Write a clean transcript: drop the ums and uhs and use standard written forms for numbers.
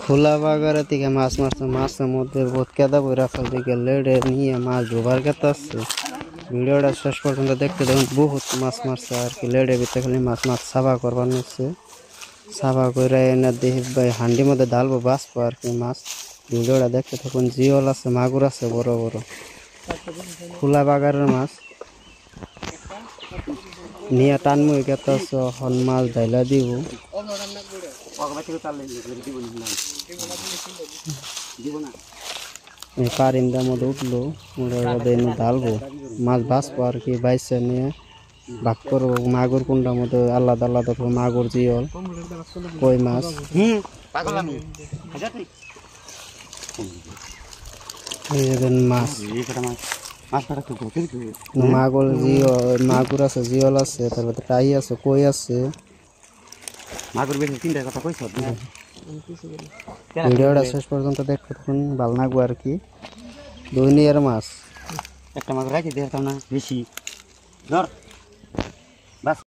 খোলা বাগারে থেকে মাছ মারছে, মাছের মধ্যে বহুত কেদা বই রাখার দিকে লেড়ে নিয়ে মাছ ডোবার কেতা আসছে। ভিডিওটা শেষ পর্যন্ত দেখতে দেখুন, বহুত মাছ মারছে আর কি। লেড়ে ভিতরে খালি মাছ মাছ সাবা করবার নিচ্ছে, সাবা করে এনে দেখি ভাই হান্ডির মধ্যে ডালবো বাঁচবো আর কি মাছ। ভিডিওটা দেখতে থাকুন। জিওল আছে, মাগুর আছে বড় বড়, খোলা বাগারের মাছ নিয়ে টানমু কেতা হন মাছ ঢাইলা দিব। পারিন্দার মধ্যে উঠলো, ঢালবো মাছ বাঁচবো আর কি। বাইসে নিয়ে ভাগ করবো। মাগুর কুন্ডার মধ্যে আলাদা আলাদা মাগুর, জিওল, কই মাছ। মাছ মাগুর, জিওল, মাগুর আছে, জিওল আছে, তারপরে টাই আছে, কই আছে। ভিডিওটা শেষ পর্যন্ত দেখতে থাকুন, ভালো লাগবো আর কি। দুনিয়ার মাছ একটা মাছ রাখি দিয়ে না বেশি ধর বাস।